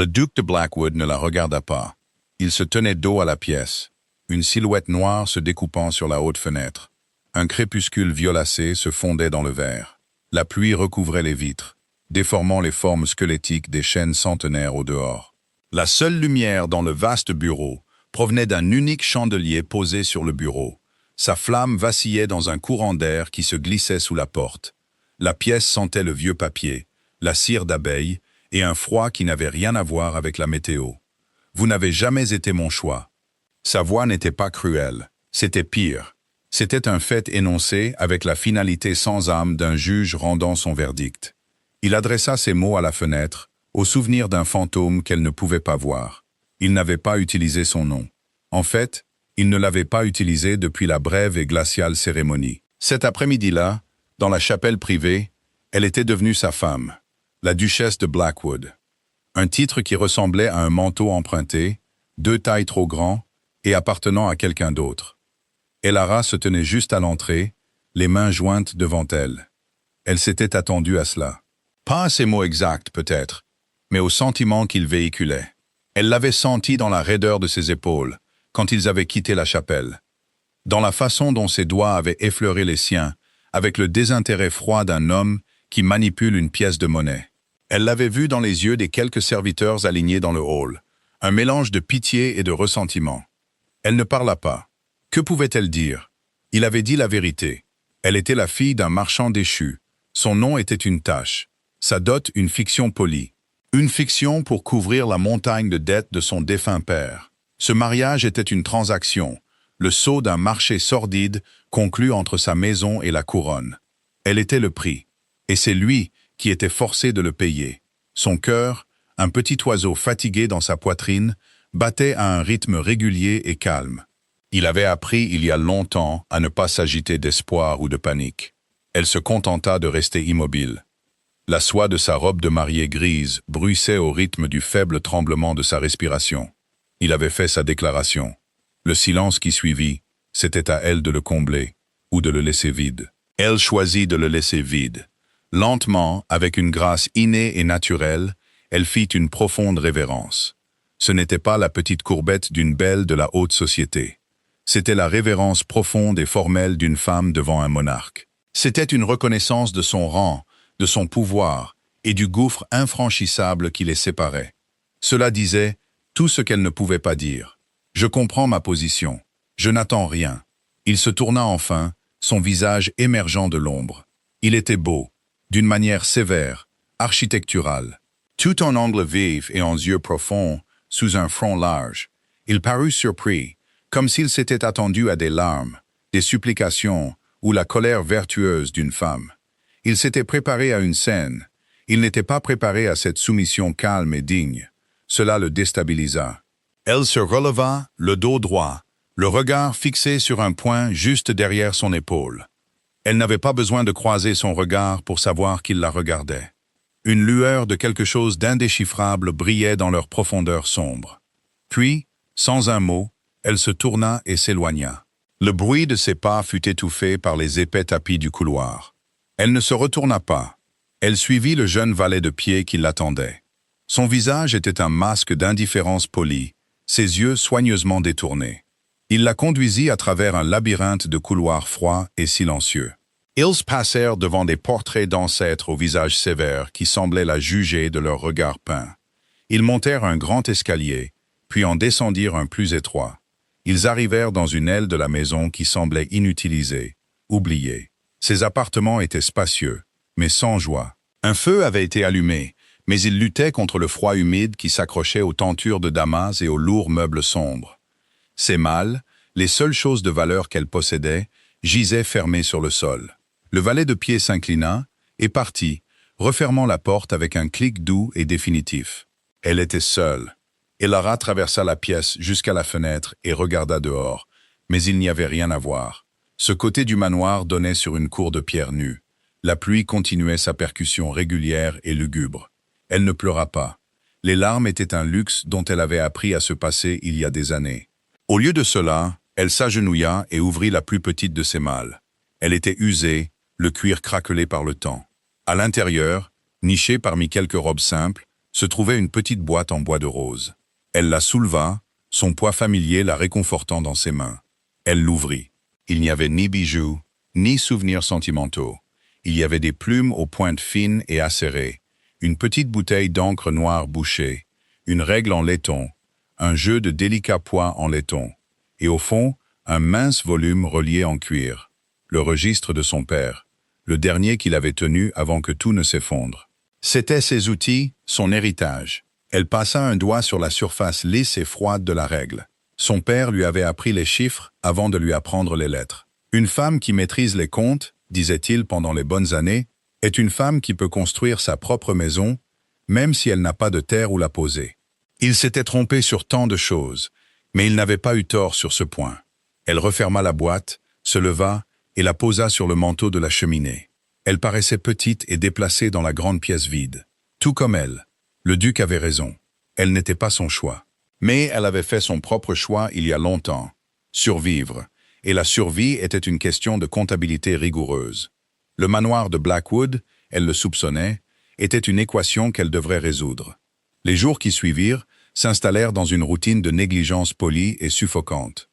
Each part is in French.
Le duc de Blackwood ne la regarda pas. Il se tenait dos à la pièce, une silhouette noire se découpant sur la haute fenêtre. Un crépuscule violacé se fondait dans le verre. La pluie recouvrait les vitres, déformant les formes squelettiques des chênes centenaires au dehors. La seule lumière dans le vaste bureau provenait d'un unique chandelier posé sur le bureau. Sa flamme vacillait dans un courant d'air qui se glissait sous la porte. La pièce sentait le vieux papier, la cire d'abeille et un froid qui n'avait rien à voir avec la météo. Vous n'avez jamais été mon choix. Sa voix n'était pas cruelle, c'était pire. C'était un fait énoncé avec la finalité sans âme d'un juge rendant son verdict. Il adressa ces mots à la fenêtre, au souvenir d'un fantôme qu'elle ne pouvait pas voir. Il n'avait pas utilisé son nom. En fait, il ne l'avait pas utilisé depuis la brève et glaciale cérémonie. Cet après-midi-là, dans la chapelle privée, elle était devenue sa femme, la duchesse de Blackwood. Un titre qui ressemblait à un manteau emprunté, 2 tailles trop grand et appartenant à quelqu'un d'autre. Elara se tenait juste à l'entrée, les mains jointes devant elle. Elle s'était attendue à cela. Pas à ces mots exacts, peut-être, mais au sentiment qu'il véhiculait. Elle l'avait senti dans la raideur de ses épaules, quand ils avaient quitté la chapelle. Dans la façon dont ses doigts avaient effleuré les siens, avec le désintérêt froid d'un homme qui manipule une pièce de monnaie. Elle l'avait vu dans les yeux des quelques serviteurs alignés dans le hall, un mélange de pitié et de ressentiment. Elle ne parla pas. Que pouvait-elle dire? Il avait dit la vérité. Elle était la fille d'un marchand déchu. Son nom était une tâche. Sa dot une fiction polie. Une fiction pour couvrir la montagne de dettes de son défunt père. Ce mariage était une transaction, le sceau d'un marché sordide conclu entre sa maison et la couronne. Elle était le prix. Et c'est lui qui était forcé de le payer. Son cœur, un petit oiseau fatigué dans sa poitrine, battait à un rythme régulier et calme. Il avait appris il y a longtemps à ne pas s'agiter d'espoir ou de panique. Elle se contenta de rester immobile. La soie de sa robe de mariée grise bruissait au rythme du faible tremblement de sa respiration. Il avait fait sa déclaration. Le silence qui suivit, c'était à elle de le combler ou de le laisser vide. Elle choisit de le laisser vide. Lentement, avec une grâce innée et naturelle, elle fit une profonde révérence. Ce n'était pas la petite courbette d'une belle de la haute société. C'était la révérence profonde et formelle d'une femme devant un monarque. C'était une reconnaissance de son rang, de son pouvoir et du gouffre infranchissable qui les séparait. Cela disait tout ce qu'elle ne pouvait pas dire. Je comprends ma position. Je n'attends rien. Il se tourna enfin, son visage émergeant de l'ombre. Il était beau, d'une manière sévère, architecturale. Tout en angles vifs et en yeux profonds, sous un front large. Il parut surpris, comme s'il s'était attendu à des larmes, des supplications ou la colère vertueuse d'une femme. Il s'était préparé à une scène. Il n'était pas préparé à cette soumission calme et digne. Cela le déstabilisa. Elle se releva, le dos droit, le regard fixé sur un point juste derrière son épaule. Elle n'avait pas besoin de croiser son regard pour savoir qu'il la regardait. Une lueur de quelque chose d'indéchiffrable brillait dans leur profondeur sombre. Puis, sans un mot, elle se tourna et s'éloigna. Le bruit de ses pas fut étouffé par les épais tapis du couloir. Elle ne se retourna pas. Elle suivit le jeune valet de pied qui l'attendait. Son visage était un masque d'indifférence polie, ses yeux soigneusement détournés. Il la conduisit à travers un labyrinthe de couloirs froids et silencieux. Ils passèrent devant des portraits d'ancêtres au visage sévère qui semblaient la juger de leur regard peint. Ils montèrent un grand escalier, puis en descendirent un plus étroit. Ils arrivèrent dans une aile de la maison qui semblait inutilisée, oubliée. Ses appartements étaient spacieux, mais sans joie. Un feu avait été allumé, mais il luttait contre le froid humide qui s'accrochait aux tentures de damas et aux lourds meubles sombres. Ses malles, les seules choses de valeur qu'elle possédait, gisaient fermées sur le sol. Le valet de pied s'inclina et partit, refermant la porte avec un clic doux et définitif. Elle était seule. Elara traversa la pièce jusqu'à la fenêtre et regarda dehors, mais il n'y avait rien à voir. Ce côté du manoir donnait sur une cour de pierre nue. La pluie continuait sa percussion régulière et lugubre. Elle ne pleura pas. Les larmes étaient un luxe dont elle avait appris à se passer il y a des années. Au lieu de cela, elle s'agenouilla et ouvrit la plus petite de ses malles. Elle était usée, le cuir craquelé par le temps. À l'intérieur, nichée parmi quelques robes simples, se trouvait une petite boîte en bois de rose. Elle la souleva, son poids familier la réconfortant dans ses mains. Elle l'ouvrit. Il n'y avait ni bijoux, ni souvenirs sentimentaux. Il y avait des plumes aux pointes fines et acérées, une petite bouteille d'encre noire bouchée, une règle en laiton, un jeu de délicats pois en laiton, et au fond, un mince volume relié en cuir, le registre de son père, le dernier qu'il avait tenu avant que tout ne s'effondre. C'étaient ses outils, son héritage. Elle passa un doigt sur la surface lisse et froide de la règle. Son père lui avait appris les chiffres avant de lui apprendre les lettres. Une femme qui maîtrise les comptes, disait-il pendant les bonnes années, est une femme qui peut construire sa propre maison, même si elle n'a pas de terre où la poser. Il s'était trompé sur tant de choses, mais il n'avait pas eu tort sur ce point. Elle referma la boîte, se leva et la posa sur le manteau de la cheminée. Elle paraissait petite et déplacée dans la grande pièce vide. Tout comme elle, le duc avait raison. Elle n'était pas son choix. Mais elle avait fait son propre choix il y a longtemps. Survivre. Et la survie était une question de comptabilité rigoureuse. Le manoir de Blackwood, elle le soupçonnait, était une équation qu'elle devrait résoudre. Les jours qui suivirent s'installèrent dans une routine de négligence polie et suffocante.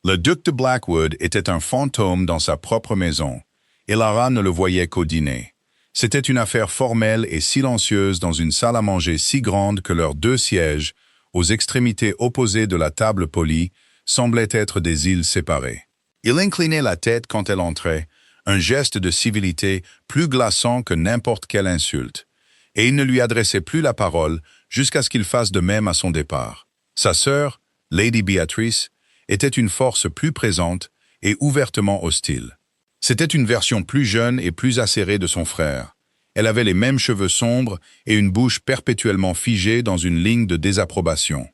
Le duc de Blackwood était un fantôme dans sa propre maison, et Lara ne le voyait qu'au dîner. C'était une affaire formelle et silencieuse dans une salle à manger si grande que leurs deux sièges, aux extrémités opposées de la table polie, semblaient être des îles séparées. Il inclinait la tête quand elle entrait, un geste de civilité plus glaçant que n'importe quelle insulte, et il ne lui adressait plus la parole jusqu'à ce qu'il fasse de même à son départ. Sa sœur, Lady Beatrice, était une force plus présente et ouvertement hostile. C'était une version plus jeune et plus acérée de son frère. Elle avait les mêmes cheveux sombres et une bouche perpétuellement figée dans une ligne de désapprobation.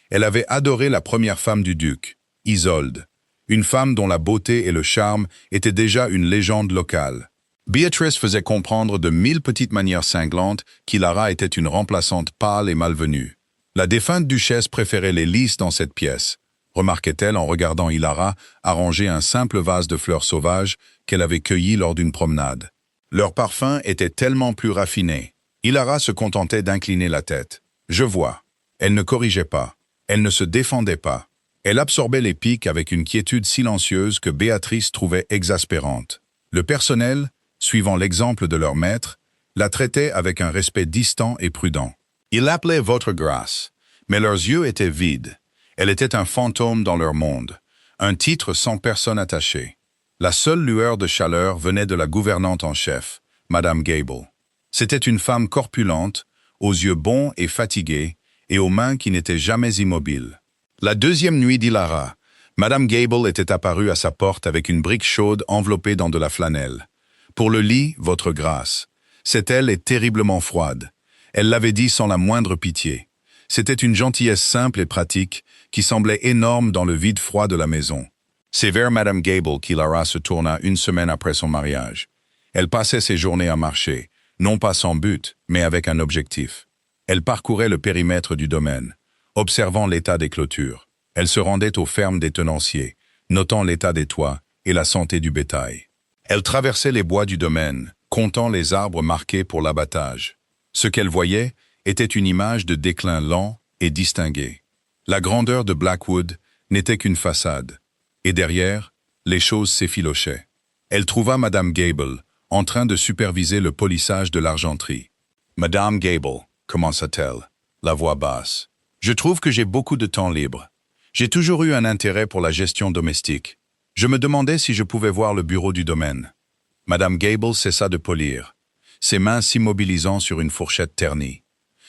Elle avait adoré la première femme du duc, Isolde, une femme dont la beauté et le charme étaient déjà une légende locale. Beatrice faisait comprendre de 1000 petites manières cinglantes qu'Ilara était une remplaçante pâle et malvenue. La défunte duchesse préférait les lys dans cette pièce, remarquait-elle en regardant Ilara arranger un simple vase de fleurs sauvages qu'elle avait cueilli lors d'une promenade. Leur parfum était tellement plus raffiné. Ilara se contentait d'incliner la tête. Je vois. Elle ne corrigeait pas. Elle ne se défendait pas. Elle absorbait les piques avec une quiétude silencieuse que Béatrice trouvait exaspérante. Le personnel, suivant l'exemple de leur maître, la traitait avec un respect distant et prudent. Ils l'appelaient Votre Grâce, mais leurs yeux étaient vides. Elle était un fantôme dans leur monde, un titre sans personne attachée. La seule lueur de chaleur venait de la gouvernante en chef, Madame Gable. C'était une femme corpulente, aux yeux bons et fatigués, et aux mains qui n'étaient jamais immobiles. La deuxième nuit d'Ilara, Madame Gable était apparue à sa porte avec une brique chaude enveloppée dans de la flanelle. Pour le lit, Votre Grâce. Cette aile est terriblement froide. Elle l'avait dit sans la moindre pitié. C'était une gentillesse simple et pratique qui semblait énorme dans le vide froid de la maison. C'est vers Madame Gable qu'Ilara se tourna une semaine après son mariage. Elle passait ses journées à marcher, non pas sans but, mais avec un objectif. Elle parcourait le périmètre du domaine, observant l'état des clôtures. Elle se rendait aux fermes des tenanciers, notant l'état des toits et la santé du bétail. Elle traversait les bois du domaine, comptant les arbres marqués pour l'abattage. Ce qu'elle voyait était une image de déclin lent et distingué. La grandeur de Blackwood n'était qu'une façade, et derrière, les choses s'effilochaient. Elle trouva Madame Gable en train de superviser le polissage de l'argenterie. « Madame Gable, commença-t-elle, la voix basse, je trouve que j'ai beaucoup de temps libre. J'ai toujours eu un intérêt pour la gestion domestique. Je me demandais si je pouvais voir le bureau du domaine. » Madame Gable cessa de polir, ses mains s'immobilisant sur une fourchette ternie.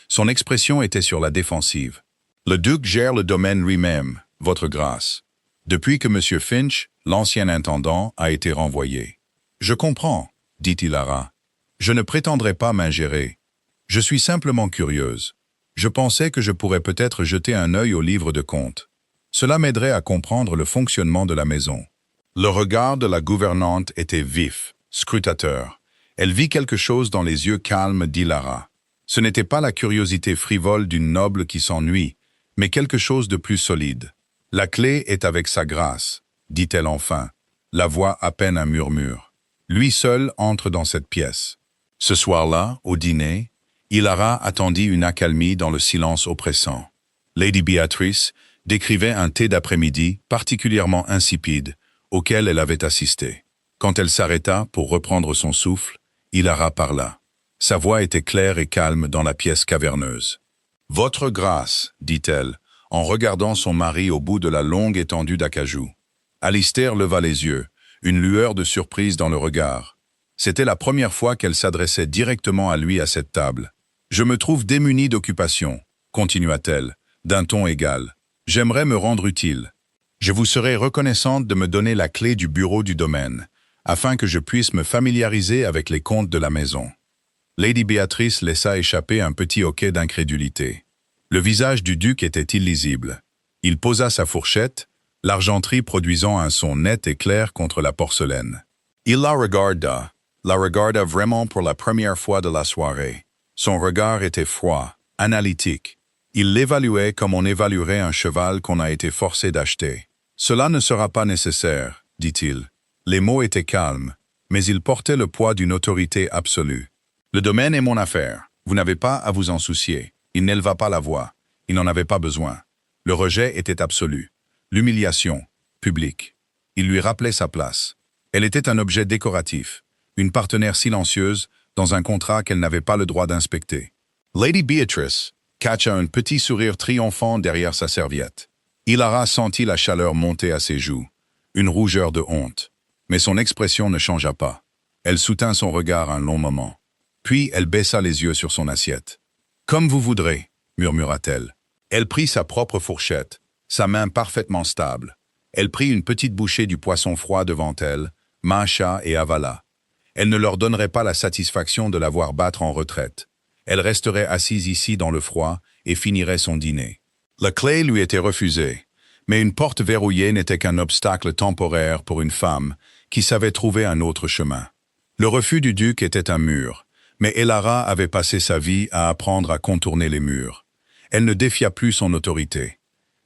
Son expression était sur la défensive. « Le duc gère le domaine lui-même, Votre Grâce. Depuis que M. Finch, l'ancien intendant, a été renvoyé. »« Je comprends, » dit Ilara. « Je ne prétendrai pas m'ingérer. Je suis simplement curieuse. Je pensais que je pourrais peut-être jeter un œil au livre de comptes. Cela m'aiderait à comprendre le fonctionnement de la maison. » Le regard de la gouvernante était vif, scrutateur. Elle vit quelque chose dans les yeux calmes d'Ilara. Ce n'était pas la curiosité frivole d'une noble qui s'ennuie, mais quelque chose de plus solide. « La clé est avec sa grâce, » dit-elle enfin, la voix à peine un murmure. Lui seul entre dans cette pièce. Ce soir-là, au dîner, Ilara attendit une accalmie dans le silence oppressant. Lady Beatrice décrivait un thé d'après-midi particulièrement insipide auquel elle avait assisté. Quand elle s'arrêta pour reprendre son souffle, Ilara parla. Sa voix était claire et calme dans la pièce caverneuse. « Votre grâce, dit-elle, en regardant son mari au bout de la longue étendue d'acajou. » Alistair leva les yeux, une lueur de surprise dans le regard. C'était la première fois qu'elle s'adressait directement à lui à cette table. « Je me trouve démunie d'occupation, continua-t-elle, d'un ton égal. J'aimerais me rendre utile. Je vous serais reconnaissante de me donner la clé du bureau du domaine, afin que je puisse me familiariser avec les comptes de la maison. » Lady Beatrice laissa échapper un petit hoquet d'incrédulité. Le visage du duc était illisible. Il posa sa fourchette, l'argenterie produisant un son net et clair contre la porcelaine. Il la regarda vraiment pour la première fois de la soirée. Son regard était froid, analytique. Il l'évaluait comme on évaluerait un cheval qu'on a été forcé d'acheter. « Cela ne sera pas nécessaire, dit-il. » Les mots étaient calmes, mais ils portaient le poids d'une autorité absolue. « Le domaine est mon affaire. Vous n'avez pas à vous en soucier. » Il n'éleva pas la voix. Il n'en avait pas besoin. Le rejet était absolu. L'humiliation, publique. Il lui rappelait sa place. Elle était un objet décoratif, une partenaire silencieuse dans un contrat qu'elle n'avait pas le droit d'inspecter. Lady Beatrice catcha un petit sourire triomphant derrière sa serviette. Ilara sentit la chaleur monter à ses joues, une rougeur de honte. Mais son expression ne changea pas. Elle soutint son regard un long moment. Puis elle baissa les yeux sur son assiette. « Comme vous voudrez, » murmura-t-elle. Elle prit sa propre fourchette, sa main parfaitement stable. Elle prit une petite bouchée du poisson froid devant elle, mâcha et avala. Elle ne leur donnerait pas la satisfaction de la voir battre en retraite. Elle resterait assise ici dans le froid et finirait son dîner. La clé lui était refusée, mais une porte verrouillée n'était qu'un obstacle temporaire pour une femme qui savait trouver un autre chemin. Le refus du duc était un mur, mais Ilara avait passé sa vie à apprendre à contourner les murs. Elle ne défia plus son autorité.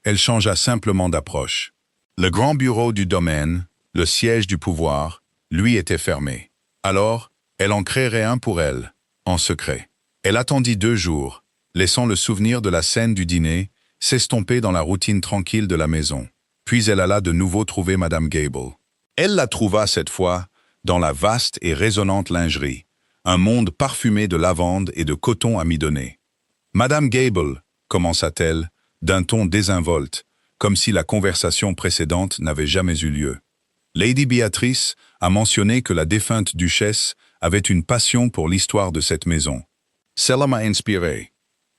Elle changea simplement d'approche. Le grand bureau du domaine, le siège du pouvoir, lui était fermé. Alors, elle en créerait un pour elle, en secret. Elle attendit 2 jours, laissant le souvenir de la scène du dîner s'estomper dans la routine tranquille de la maison. Puis elle alla de nouveau trouver Madame Gable. Elle la trouva cette fois dans la vaste et résonnante lingerie, un monde parfumé de lavande et de coton amidonné. « Madame Gable », commença-t-elle, d'un ton désinvolte, comme si la conversation précédente n'avait jamais eu lieu. Lady Beatrice a mentionné que la défunte duchesse avait une passion pour l'histoire de cette maison. Cela m'a inspiré.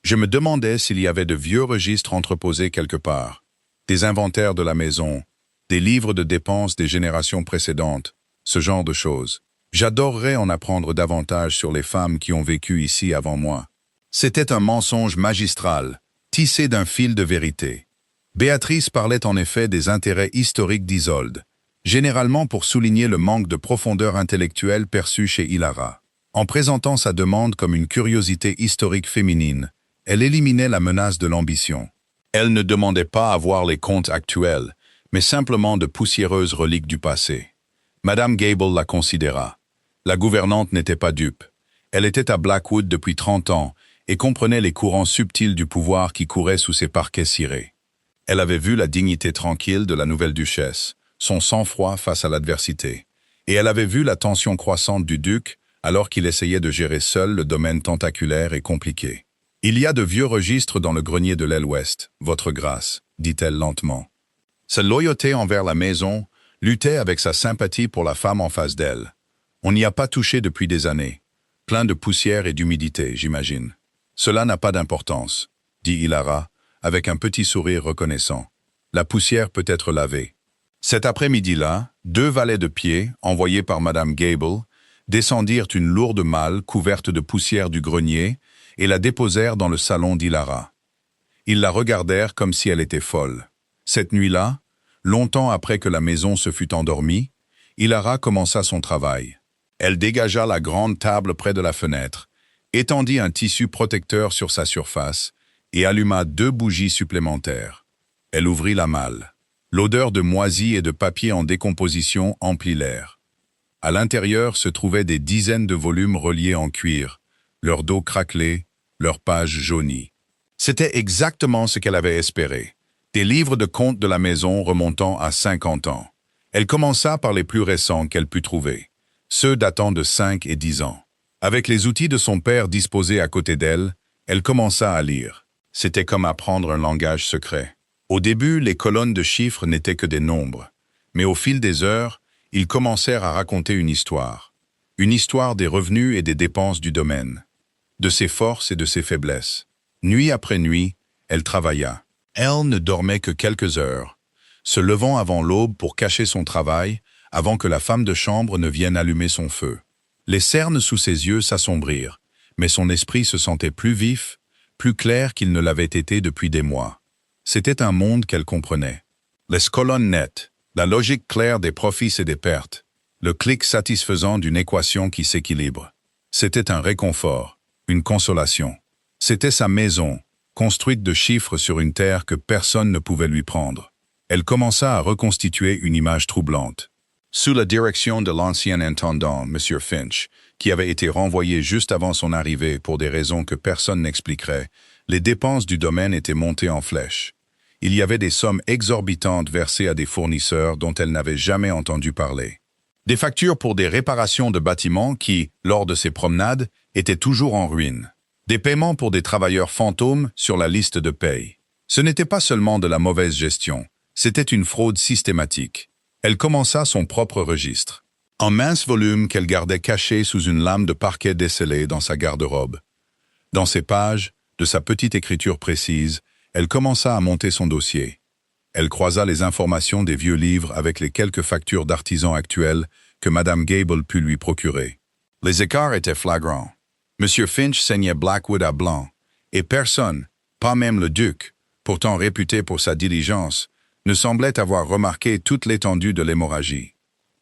Je me demandais s'il y avait de vieux registres entreposés quelque part, des inventaires de la maison, des livres de dépenses des générations précédentes, ce genre de choses. J'adorerais en apprendre davantage sur les femmes qui ont vécu ici avant moi. C'était un mensonge magistral, tissé d'un fil de vérité. Béatrice parlait en effet des intérêts historiques d'Isolde, généralement pour souligner le manque de profondeur intellectuelle perçu chez Ilara. En présentant sa demande comme une curiosité historique féminine, elle éliminait la menace de l'ambition. Elle ne demandait pas à voir les comptes actuels, mais simplement de poussiéreuses reliques du passé. Madame Gable la considéra. La gouvernante n'était pas dupe. Elle était à Blackwood depuis 30 ans et comprenait les courants subtils du pouvoir qui couraient sous ses parquets cirés. Elle avait vu la dignité tranquille de la nouvelle duchesse, son sang-froid face à l'adversité, et elle avait vu la tension croissante du duc alors qu'il essayait de gérer seul le domaine tentaculaire et compliqué. « Il y a de vieux registres dans le grenier de l'aile ouest, votre grâce, dit-elle lentement. » Sa loyauté envers la maison luttait avec sa sympathie pour la femme en face d'elle. On n'y a pas touché depuis des années. Plein de poussière et d'humidité, j'imagine. Cela n'a pas d'importance, dit Ilara, avec un petit sourire reconnaissant. La poussière peut être lavée. Cet après-midi-là, 2 valets de pied, envoyés par Madame Gable, descendirent une lourde malle couverte de poussière du grenier et la déposèrent dans le salon d'Ilara. Ils la regardèrent comme si elle était folle. Cette nuit-là, longtemps après que la maison se fût endormie, Ilara commença son travail. Elle dégagea la grande table près de la fenêtre, étendit un tissu protecteur sur sa surface et alluma 2 bougies supplémentaires. Elle ouvrit la malle. L'odeur de moisi et de papier en décomposition emplit l'air. À l'intérieur se trouvaient des dizaines de volumes reliés en cuir, leur dos craquelé, leurs pages jaunies. C'était exactement ce qu'elle avait espéré. Des livres de contes de la maison remontant à 50 ans. Elle commença par les plus récents qu'elle put trouver, ceux datant de 5 et 10 ans. Avec les outils de son père disposés à côté d'elle, elle commença à lire. C'était comme apprendre un langage secret. Au début, les colonnes de chiffres n'étaient que des nombres. Mais au fil des heures, ils commencèrent à raconter une histoire. Une histoire des revenus et des dépenses du domaine, de ses forces et de ses faiblesses. Nuit après nuit, elle travailla. Elle ne dormait que quelques heures, se levant avant l'aube pour cacher son travail, avant que la femme de chambre ne vienne allumer son feu. Les cernes sous ses yeux s'assombrirent, mais son esprit se sentait plus vif, plus clair qu'il ne l'avait été depuis des mois. C'était un monde qu'elle comprenait. Les colonnes nettes, la logique claire des profits et des pertes, le clic satisfaisant d'une équation qui s'équilibre. C'était un réconfort, une consolation. C'était sa maison, construite de chiffres sur une terre que personne ne pouvait lui prendre. Elle commença à reconstituer une image troublante. Sous la direction de l'ancien intendant, M. Finch, qui avait été renvoyé juste avant son arrivée pour des raisons que personne n'expliquerait, les dépenses du domaine étaient montées en flèche. Il y avait des sommes exorbitantes versées à des fournisseurs dont elle n'avait jamais entendu parler. Des factures pour des réparations de bâtiments qui, lors de ses promenades, étaient toujours en ruine. Des paiements pour des travailleurs fantômes sur la liste de paye. Ce n'était pas seulement de la mauvaise gestion, c'était une fraude systématique. Elle commença son propre registre. Un mince volume qu'elle gardait caché sous une lame de parquet descellée dans sa garde-robe. Dans ses pages, de sa petite écriture précise, elle commença à monter son dossier. Elle croisa les informations des vieux livres avec les quelques factures d'artisans actuels que Madame Gable put lui procurer. Les écarts étaient flagrants. Monsieur Finch saignait Blackwood à blanc, et personne, pas même le duc, pourtant réputé pour sa diligence, ne semblait avoir remarqué toute l'étendue de l'hémorragie.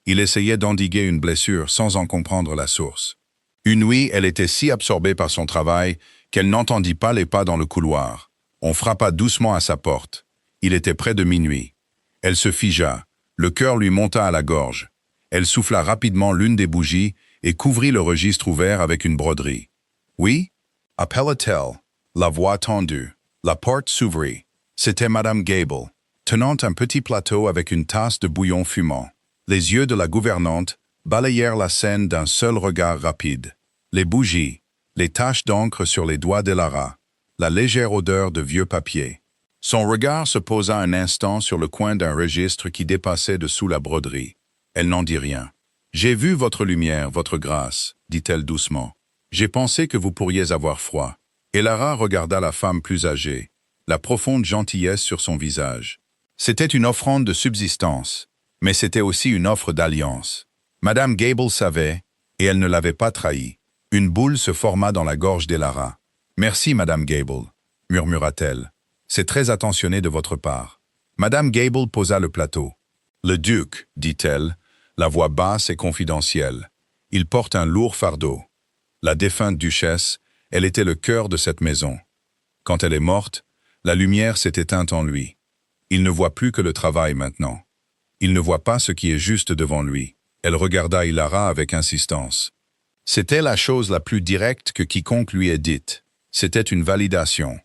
Il essayait d'endiguer une blessure sans en comprendre la source. Une nuit, elle était si absorbée par son travail qu'elle n'entendit pas les pas dans le couloir. On frappa doucement à sa porte. Il était près de minuit. Elle se figea, le cœur lui monta à la gorge. Elle souffla rapidement l'une des bougies et couvrit le registre ouvert avec une broderie. Oui? Appela-t-elle? La voix tendue. La porte s'ouvrit. C'était Madame Gable, tenant un petit plateau avec une tasse de bouillon fumant. Les yeux de la gouvernante balayèrent la scène d'un seul regard rapide. Les bougies, les taches d'encre sur les doigts d'Elara, la légère odeur de vieux papier. Son regard se posa un instant sur le coin d'un registre qui dépassait dessous la broderie. Elle n'en dit rien. « J'ai vu votre lumière, votre grâce, dit-elle doucement. J'ai pensé que vous pourriez avoir froid. » Elara regarda la femme plus âgée, la profonde gentillesse sur son visage. C'était une offrande de subsistance, mais c'était aussi une offre d'alliance. Madame Gable savait, et elle ne l'avait pas trahi. Une boule se forma dans la gorge d'Elara. « Merci, Madame Gable, » murmura-t-elle. « C'est très attentionné de votre part. » Madame Gable posa le plateau. « Le duc, dit-elle, la voix basse et confidentielle. Il porte un lourd fardeau. La défunte duchesse, elle était le cœur de cette maison. Quand elle est morte, la lumière s'est éteinte en lui. Il ne voit plus que le travail maintenant. Il ne voit pas ce qui est juste devant lui. » Elle regarda Elara avec insistance. C'était la chose la plus directe que quiconque lui ait dite. C'était une validation,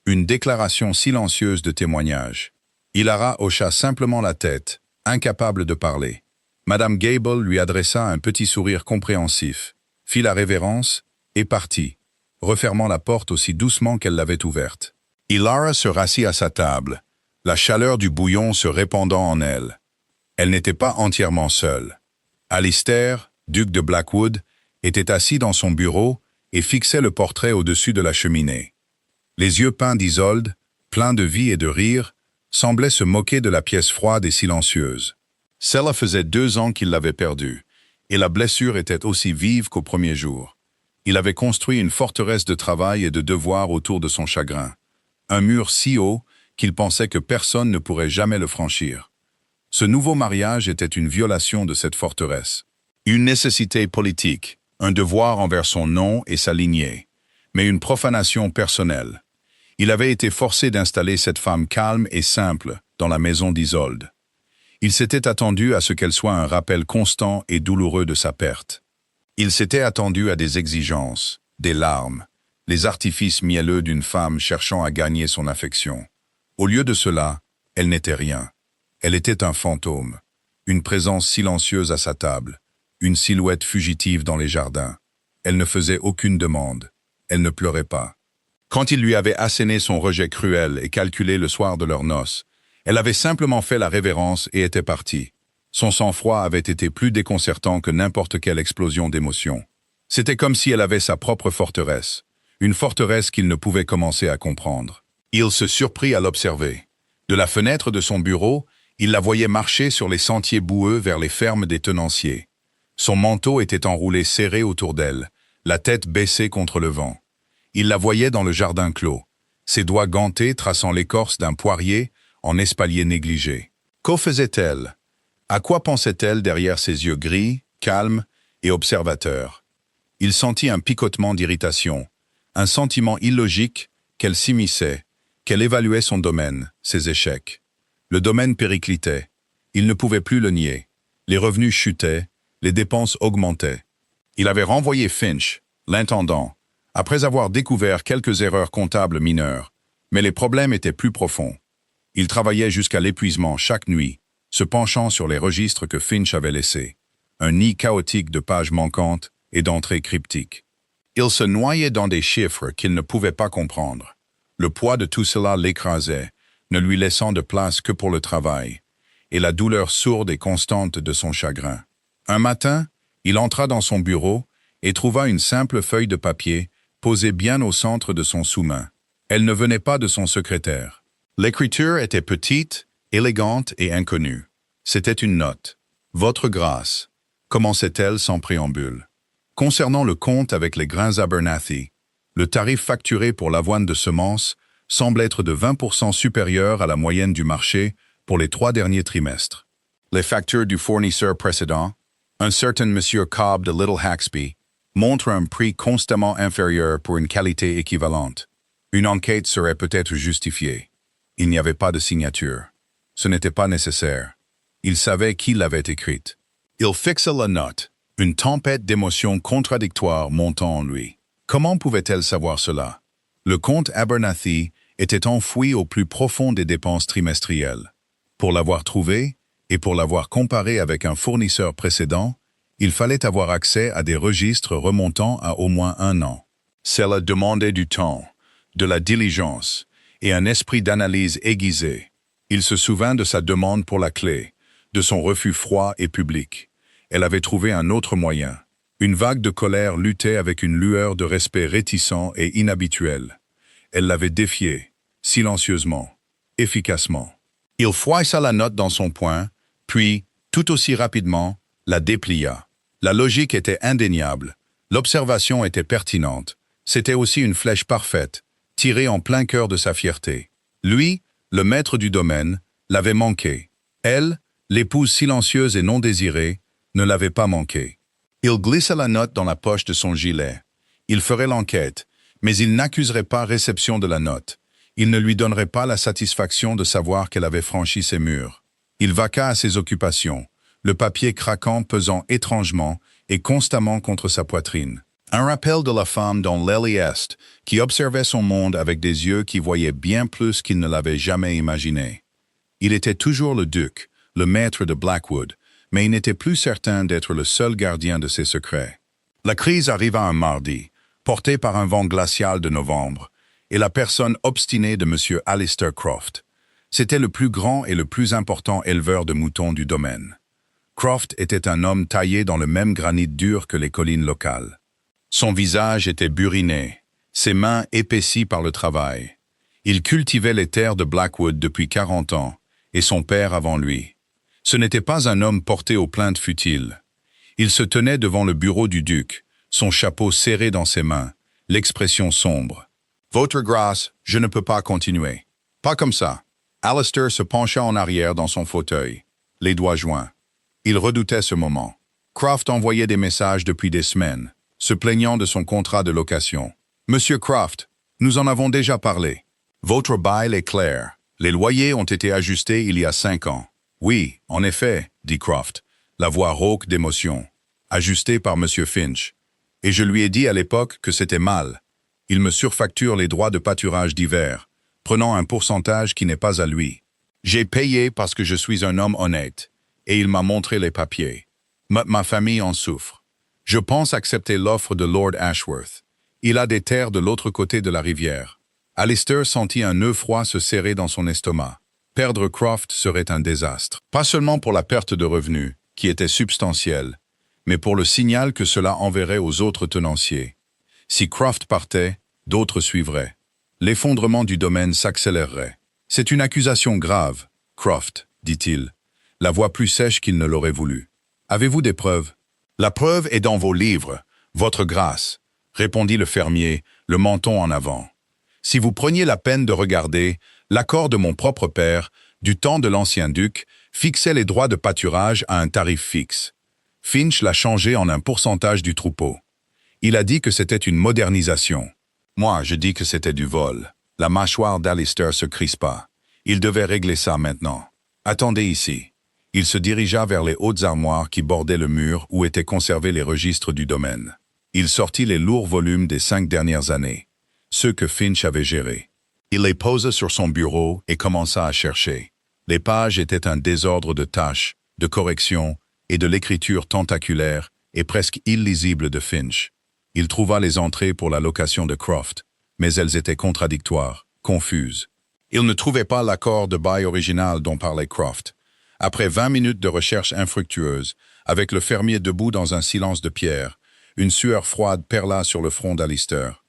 une déclaration silencieuse de témoignage. Elara hocha simplement la tête, incapable de parler. Madame Gable lui adressa un petit sourire compréhensif, fit la révérence et partit, refermant la porte aussi doucement qu'elle l'avait ouverte. Elara se rassit à sa table, la chaleur du bouillon se répandant en elle. Elle n'était pas entièrement seule. Alistair, duc de Blackwood, était assis dans son bureau et fixait le portrait au-dessus de la cheminée. Les yeux peints d'Isolde, pleins de vie et de rire, semblaient se moquer de la pièce froide et silencieuse. Cela faisait 2 ans qu'il l'avait perdue, et la blessure était aussi vive qu'au premier jour. Il avait construit une forteresse de travail et de devoirs autour de son chagrin. Un mur si haut qu'il pensait que personne ne pourrait jamais le franchir. Ce nouveau mariage était une violation de cette forteresse. Une nécessité politique, un devoir envers son nom et sa lignée, mais une profanation personnelle. Il avait été forcé d'installer cette femme calme et simple dans la maison d'Isolde. Il s'était attendu à ce qu'elle soit un rappel constant et douloureux de sa perte. Il s'était attendu à des exigences, des larmes, les artifices mielleux d'une femme cherchant à gagner son affection. Au lieu de cela, elle n'était rien. Elle était un fantôme, une présence silencieuse à sa table, une silhouette fugitive dans les jardins. Elle ne faisait aucune demande. Elle ne pleurait pas. Quand il lui avait asséné son rejet cruel et calculé le soir de leurs noces, elle avait simplement fait la révérence et était partie. Son sang-froid avait été plus déconcertant que n'importe quelle explosion d'émotions. C'était comme si elle avait sa propre forteresse, une forteresse qu'il ne pouvait commencer à comprendre. Il se surprit à l'observer. De la fenêtre de son bureau, il la voyait marcher sur les sentiers boueux vers les fermes des tenanciers. Son manteau était enroulé serré autour d'elle, la tête baissée contre le vent. Il la voyait dans le jardin clos, ses doigts gantés traçant l'écorce d'un poirier en espalier négligé. Que faisait-elle? À quoi pensait-elle derrière ses yeux gris, calmes et observateurs? Il sentit un picotement d'irritation, un sentiment illogique qu'elle s'immisçait, qu'elle évaluait son domaine, ses échecs. Le domaine périclitait. Il ne pouvait plus le nier. Les revenus chutaient, les dépenses augmentaient. Il avait renvoyé Finch, l'intendant, après avoir découvert quelques erreurs comptables mineures, mais les problèmes étaient plus profonds. Il travaillait jusqu'à l'épuisement chaque nuit, se penchant sur les registres que Finch avait laissés, un nid chaotique de pages manquantes et d'entrées cryptiques. Il se noyait dans des chiffres qu'il ne pouvait pas comprendre. Le poids de tout cela l'écrasait, ne lui laissant de place que pour le travail, et la douleur sourde et constante de son chagrin. Un matin, il entra dans son bureau et trouva une simple feuille de papier posée bien au centre de son sous-main. Elle ne venait pas de son secrétaire. L'écriture était petite, élégante et inconnue. C'était une note. « Votre grâce », commençait-elle sans préambule. Concernant le compte avec les grains Abernathy, le tarif facturé pour l'avoine de semences semble être de 20% supérieur à la moyenne du marché pour les 3 derniers trimestres. Les factures du fournisseur précédent, un certain Monsieur Cobb de Little Haxby, montrent un prix constamment inférieur pour une qualité équivalente. Une enquête serait peut-être justifiée. Il n'y avait pas de signature. Ce n'était pas nécessaire. Il savait qui l'avait écrite. Il fixa la note, une tempête d'émotions contradictoires montant en lui. Comment pouvait-elle savoir cela? Le compte Abernathy était enfoui au plus profond des dépenses trimestrielles. Pour l'avoir trouvé, et pour l'avoir comparé avec un fournisseur précédent, il fallait avoir accès à des registres remontant à au moins 1 an. Cela demandait du temps, de la diligence et un esprit d'analyse aiguisé. Il se souvint de sa demande pour la clé, de son refus froid et public. Elle avait trouvé un autre moyen. Une vague de colère luttait avec une lueur de respect réticent et inhabituel. Elle l'avait défié, silencieusement, efficacement. Il froissa la note dans son poing, puis, tout aussi rapidement, la déplia. La logique était indéniable, l'observation était pertinente. C'était aussi une flèche parfaite, tirée en plein cœur de sa fierté. Lui, le maître du domaine, l'avait manqué. Elle, l'épouse silencieuse et non désirée, ne l'avait pas manqué. Il glissa la note dans la poche de son gilet. Il ferait l'enquête, mais il n'accuserait pas réception de la note. Il ne lui donnerait pas la satisfaction de savoir qu'elle avait franchi ses murs. Il vaqua à ses occupations, le papier craquant pesant étrangement et constamment contre sa poitrine. Un rappel de la femme dans Lely Est, qui observait son monde avec des yeux qui voyaient bien plus qu'il ne l'avait jamais imaginé. Il était toujours le duc, le maître de Blackwood, mais il n'était plus certain d'être le seul gardien de ses secrets. La crise arriva un mardi, portée par un vent glacial de novembre, et la personne obstinée de M. Alistair Croft. C'était le plus grand et le plus important éleveur de moutons du domaine. Croft était un homme taillé dans le même granit dur que les collines locales. Son visage était buriné, ses mains épaissies par le travail. Il cultivait les terres de Blackwood depuis 40 ans, et son père avant lui. Ce n'était pas un homme porté aux plaintes futiles. Il se tenait devant le bureau du duc, son chapeau serré dans ses mains, l'expression sombre. « Votre grâce, je ne peux pas continuer. Pas comme ça. » Alistair se pencha en arrière dans son fauteuil, les doigts joints. Il redoutait ce moment. Croft envoyait des messages depuis des semaines, se plaignant de son contrat de location. « Monsieur Croft, nous en avons déjà parlé. Votre bail est clair. Les loyers ont été ajustés il y a 5 ans. » « Oui, en effet, » dit Croft, la voix rauque d'émotion. « Ajusté par Monsieur Finch. Et je lui ai dit à l'époque que c'était mal. Il me surfacture les droits de pâturage d'hiver, prenant un pourcentage qui n'est pas à lui. J'ai payé parce que je suis un homme honnête, et il m'a montré les papiers. Ma famille en souffre. Je pense accepter l'offre de Lord Ashworth. Il a des terres de l'autre côté de la rivière. Alistair sentit un nœud froid se serrer dans son estomac. Perdre Croft serait un désastre. Pas seulement pour la perte de revenus, qui était substantielle, mais pour le signal que cela enverrait aux autres tenanciers. Si Croft partait, d'autres suivraient. L'effondrement du domaine s'accélérerait. C'est une accusation grave, Croft, dit-il, la voix plus sèche qu'il ne l'aurait voulu. Avez-vous des preuves? La preuve est dans vos livres, votre grâce, répondit le fermier, le menton en avant. Si vous preniez la peine de regarder, l'accord de mon propre père, du temps de l'ancien duc, fixait les droits de pâturage à un tarif fixe. Finch l'a changé en un pourcentage du troupeau. Il a dit que c'était une modernisation. Moi, je dis que c'était du vol. La mâchoire d'Alistair se crispa. Il devait régler ça maintenant. Attendez ici. Il se dirigea vers les hautes armoires qui bordaient le mur où étaient conservés les registres du domaine. Il sortit les lourds volumes des 5 dernières années, ceux que Finch avait gérés. Il les posa sur son bureau et commença à chercher. Les pages étaient un désordre de tâches, de corrections et de l'écriture tentaculaire et presque illisible de Finch. Il trouva les entrées pour la location de Croft, mais elles étaient contradictoires, confuses. Il ne trouvait pas l'accord de bail original dont parlait Croft. Après 20 minutes de recherche infructueuse, avec le fermier debout dans un silence de pierre, une sueur froide perla sur le front d'Alistair.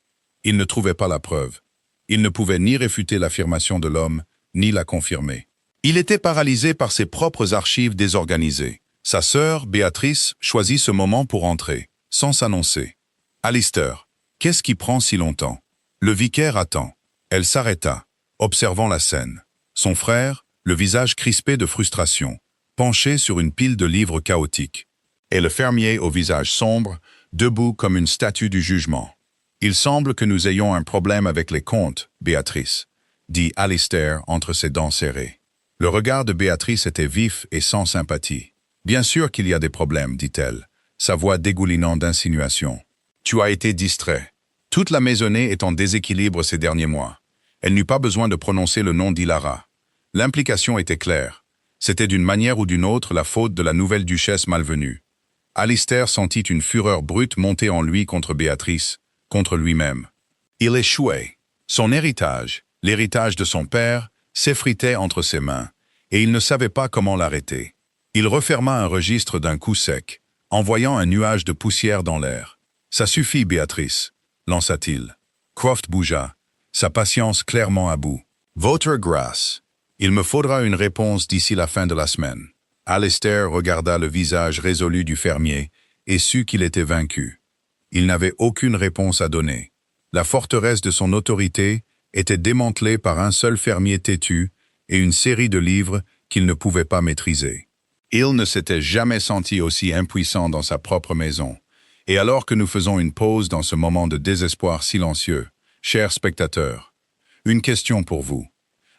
Il ne trouvait pas la preuve. Il ne pouvait ni réfuter l'affirmation de l'homme, ni la confirmer. Il était paralysé par ses propres archives désorganisées. Sa sœur, Béatrice, choisit ce moment pour entrer, sans s'annoncer. « Alistair, qu'est-ce qui prend si longtemps ?» Le vicaire attend. Elle s'arrêta, observant la scène. Son frère, le visage crispé de frustration, penché sur une pile de livres chaotiques. Et le fermier au visage sombre, debout comme une statue du jugement. « Il semble que nous ayons un problème avec les comptes, Béatrice, » dit Alistair entre ses dents serrées. Le regard de Béatrice était vif et sans sympathie. « Bien sûr qu'il y a des problèmes, dit-elle, sa voix dégoulinant d'insinuation. Tu as été distrait. Toute la maisonnée est en déséquilibre ces derniers mois. Elle n'eut pas besoin de prononcer le nom d'Hilara. L'implication était claire. C'était d'une manière ou d'une autre la faute de la nouvelle duchesse malvenue. Alistair sentit une fureur brute monter en lui contre Béatrice, contre lui-même. Il échouait. Son héritage, l'héritage de son père, s'effritait entre ses mains, et il ne savait pas comment l'arrêter. Il referma un registre d'un coup sec, envoyant un nuage de poussière dans l'air. « Ça suffit, Béatrice », lança-t-il. Croft bougea, sa patience clairement à bout. « Votre grâce. Il me faudra une réponse d'ici la fin de la semaine. » Alistair regarda le visage résolu du fermier et sut qu'il était vaincu. Il n'avait aucune réponse à donner. La forteresse de son autorité était démantelée par un seul fermier têtu et une série de livres qu'il ne pouvait pas maîtriser. Il ne s'était jamais senti aussi impuissant dans sa propre maison. Et alors que nous faisons une pause dans ce moment de désespoir silencieux, chers spectateurs, une question pour vous.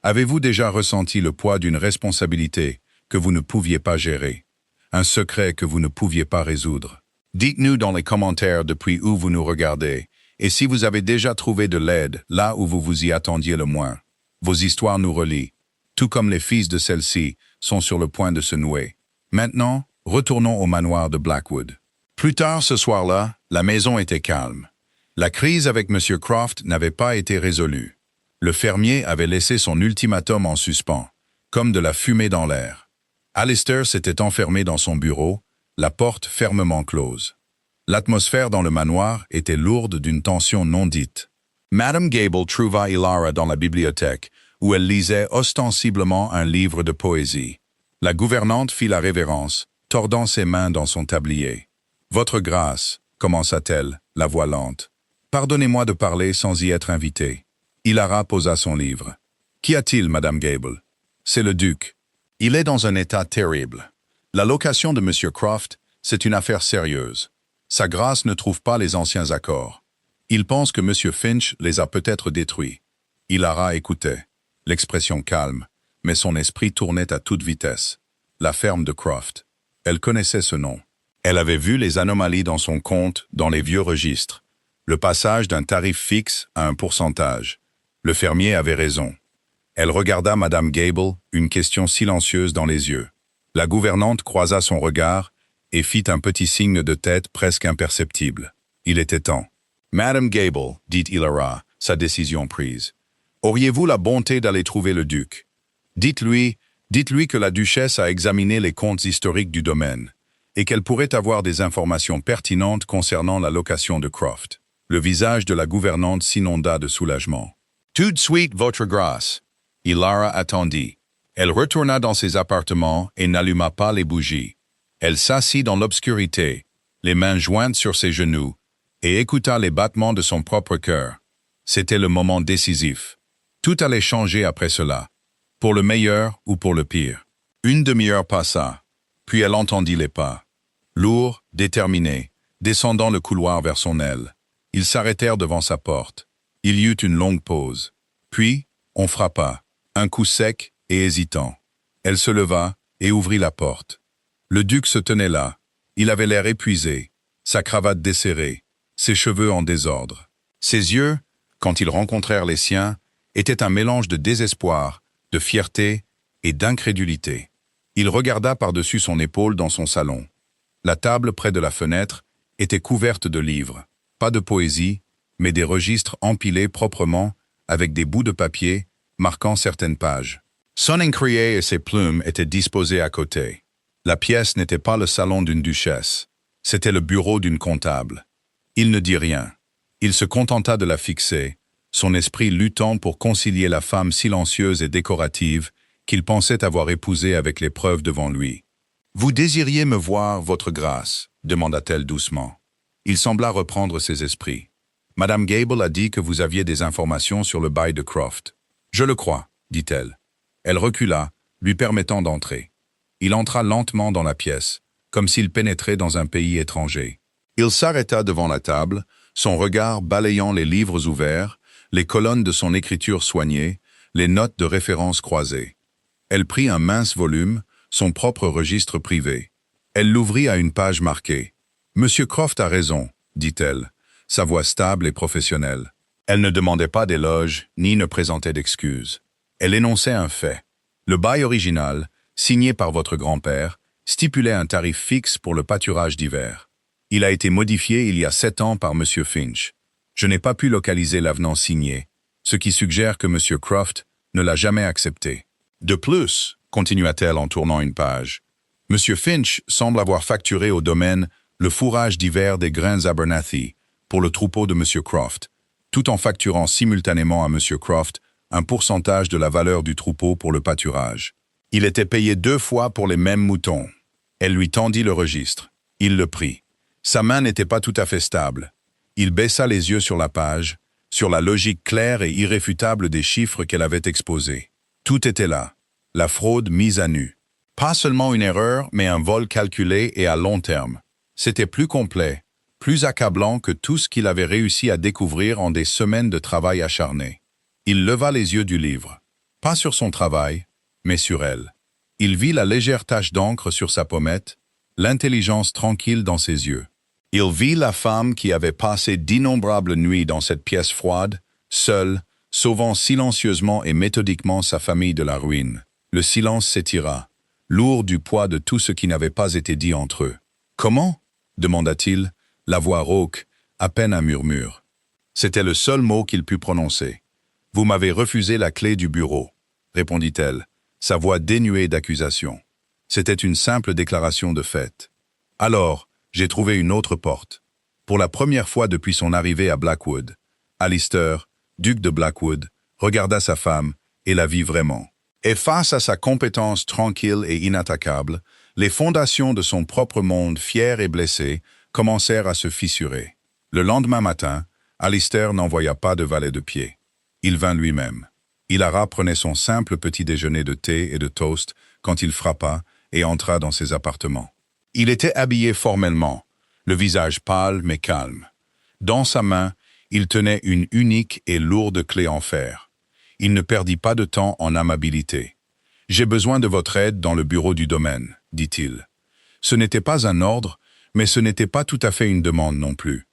Avez-vous déjà ressenti le poids d'une responsabilité que vous ne pouviez pas gérer, un secret que vous ne pouviez pas résoudre? Dites-nous dans les commentaires depuis où vous nous regardez, et si vous avez déjà trouvé de l'aide là où vous vous y attendiez le moins. Vos histoires nous relient, tout comme les fils de celle-ci sont sur le point de se nouer. Maintenant, retournons au manoir de Blackwood. Plus tard ce soir-là, la maison était calme. La crise avec M. Croft n'avait pas été résolue. Le fermier avait laissé son ultimatum en suspens, comme de la fumée dans l'air. Alistair s'était enfermé dans son bureau, la porte fermement close. L'atmosphère dans le manoir était lourde d'une tension non dite. Madame Gable trouva Hilara dans la bibliothèque, où elle lisait ostensiblement un livre de poésie. La gouvernante fit la révérence, tordant ses mains dans son tablier. « Votre grâce, » commença-t-elle, la voix lente. « Pardonnez-moi de parler sans y être invitée. » Hilara posa son livre. « Qu'y a-t-il, Madame Gable ?»« C'est le duc. Il est dans un état terrible. La location de M. Croft, c'est une affaire sérieuse. Sa grâce ne trouve pas les anciens accords. Il pense que M. Finch les a peut-être détruits. » Hilara écoutait, l'expression calme, mais son esprit tournait à toute vitesse. La ferme de Croft. Elle connaissait ce nom. Elle avait vu les anomalies dans son compte, dans les vieux registres. Le passage d'un tarif fixe à un pourcentage. Le fermier avait raison. Elle regarda Madame Gable, une question silencieuse dans les yeux. La gouvernante croisa son regard et fit un petit signe de tête presque imperceptible. Il était temps. « Madame Gable, dit Ilara, sa décision prise, auriez-vous la bonté d'aller trouver le duc? Dites-lui que la duchesse a examiné les comptes historiques du domaine et qu'elle pourrait avoir des informations pertinentes concernant la location de Croft. » Le visage de la gouvernante s'inonda de soulagement. « Tout de suite, votre grâce. » Ilara attendit. Elle retourna dans ses appartements et n'alluma pas les bougies. Elle s'assit dans l'obscurité, les mains jointes sur ses genoux, et écouta les battements de son propre cœur. C'était le moment décisif. Tout allait changer après cela, pour le meilleur ou pour le pire. Une demi-heure passa, puis elle entendit les pas. Lourds, déterminés, descendant le couloir vers son aile. Ils s'arrêtèrent devant sa porte. Il y eut une longue pause. Puis, on frappa, un coup sec et hésitant. Elle se leva et ouvrit la porte. Le duc se tenait là. Il avait l'air épuisé, sa cravate desserrée, ses cheveux en désordre. Ses yeux, quand ils rencontrèrent les siens, étaient un mélange de désespoir, de fierté et d'incrédulité. Il regarda par-dessus son épaule dans son salon. La table près de la fenêtre était couverte de livres. Pas de poésie, mais des registres empilés proprement avec des bouts de papier marquant certaines pages. Son encrier et ses plumes étaient disposés à côté. La pièce n'était pas le salon d'une duchesse, c'était le bureau d'une comptable. Il ne dit rien. Il se contenta de la fixer, son esprit luttant pour concilier la femme silencieuse et décorative qu'il pensait avoir épousée avec les preuves devant lui. « Vous désiriez me voir, votre grâce ?» demanda-t-elle doucement. Il sembla reprendre ses esprits. « Madame Gable a dit que vous aviez des informations sur le bail de Croft. »« Je le crois, » dit-elle. Elle recula, lui permettant d'entrer. Il entra lentement dans la pièce, comme s'il pénétrait dans un pays étranger. Il s'arrêta devant la table, son regard balayant les livres ouverts, les colonnes de son écriture soignée, les notes de référence croisées. Elle prit un mince volume, son propre registre privé. Elle l'ouvrit à une page marquée. « Monsieur Croft a raison, » dit-elle, sa voix stable et professionnelle. Elle ne demandait pas d'éloges, ni ne présentait d'excuses. Elle énonçait un fait. Le bail original, signé par votre grand-père, stipulait un tarif fixe pour le pâturage d'hiver. Il a été modifié il y a 7 ans par M. Finch. Je n'ai pas pu localiser l'avenant signé, ce qui suggère que M. Croft ne l'a jamais accepté. De plus, continua-t-elle en tournant une page, M. Finch semble avoir facturé au domaine le fourrage d'hiver des grains Abernathy pour le troupeau de M. Croft, tout en facturant simultanément à M. Croft un pourcentage de la valeur du troupeau pour le pâturage. Il était payé 2 fois pour les mêmes moutons. Elle lui tendit le registre. Il le prit. Sa main n'était pas tout à fait stable. Il baissa les yeux sur la page, sur la logique claire et irréfutable des chiffres qu'elle avait exposés. Tout était là. La fraude mise à nu. Pas seulement une erreur, mais un vol calculé et à long terme. C'était plus complet, plus accablant que tout ce qu'il avait réussi à découvrir en des semaines de travail acharné. Il leva les yeux du livre. Pas sur son travail, mais sur elle. Il vit la légère tache d'encre sur sa pommette, l'intelligence tranquille dans ses yeux. Il vit la femme qui avait passé d'innombrables nuits dans cette pièce froide, seule, sauvant silencieusement et méthodiquement sa famille de la ruine. Le silence s'étira, lourd du poids de tout ce qui n'avait pas été dit entre eux. « Comment ?» demanda-t-il, la voix rauque, à peine un murmure. C'était le seul mot qu'il put prononcer. « Vous m'avez refusé la clé du bureau », répondit-elle, sa voix dénuée d'accusation. C'était une simple déclaration de fait. Alors, j'ai trouvé une autre porte. Pour la première fois depuis son arrivée à Blackwood, Alistair, duc de Blackwood, regarda sa femme et la vit vraiment. Et face à sa compétence tranquille et inattaquable, les fondations de son propre monde fier et blessé commencèrent à se fissurer. Le lendemain matin, Alistair n'envoya pas de valet de pied. Il vint lui-même. Ilara prenait son simple petit déjeuner de thé et de toast quand il frappa et entra dans ses appartements. Il était habillé formellement, le visage pâle mais calme. Dans sa main, il tenait une unique et lourde clé en fer. Il ne perdit pas de temps en amabilité. « J'ai besoin de votre aide dans le bureau du domaine », dit-il. Ce n'était pas un ordre, mais ce n'était pas tout à fait une demande non plus.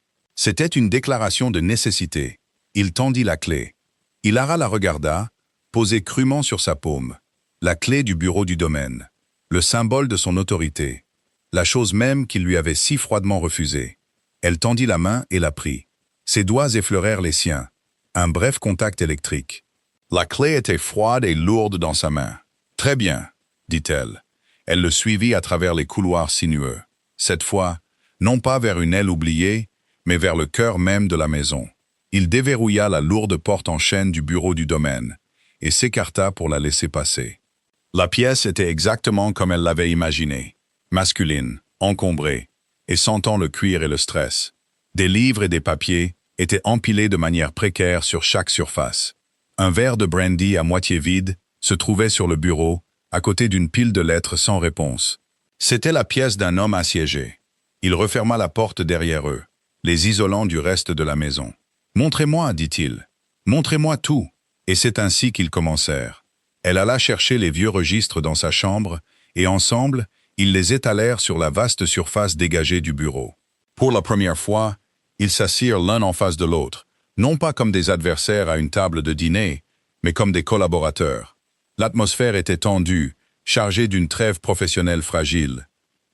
C'était une déclaration de nécessité. Il tendit la clé. Ilara la regarda, posée crûment sur sa paume. La clé du bureau du domaine. Le symbole de son autorité. La chose même qu'il lui avait si froidement refusée. Elle tendit la main et la prit. Ses doigts effleurèrent les siens. Un bref contact électrique. La clé était froide et lourde dans sa main. « Très bien », dit-elle. Elle le suivit à travers les couloirs sinueux. Cette fois, non pas vers une aile oubliée, mais vers le cœur même de la maison. Il déverrouilla la lourde porte en chêne du bureau du domaine et s'écarta pour la laisser passer. La pièce était exactement comme elle l'avait imaginé, masculine, encombrée, et sentant le cuir et le stress. Des livres et des papiers étaient empilés de manière précaire sur chaque surface. Un verre de brandy à moitié vide se trouvait sur le bureau, à côté d'une pile de lettres sans réponse. C'était la pièce d'un homme assiégé. Il referma la porte derrière eux, les isolant du reste de la maison. « Montrez-moi, dit-il. Montrez-moi tout. » Et c'est ainsi qu'ils commencèrent. Elle alla chercher les vieux registres dans sa chambre, et ensemble, ils les étalèrent sur la vaste surface dégagée du bureau. Pour la première fois, ils s'assirent l'un en face de l'autre, non pas comme des adversaires à une table de dîner, mais comme des collaborateurs. L'atmosphère était tendue, chargée d'une trêve professionnelle fragile.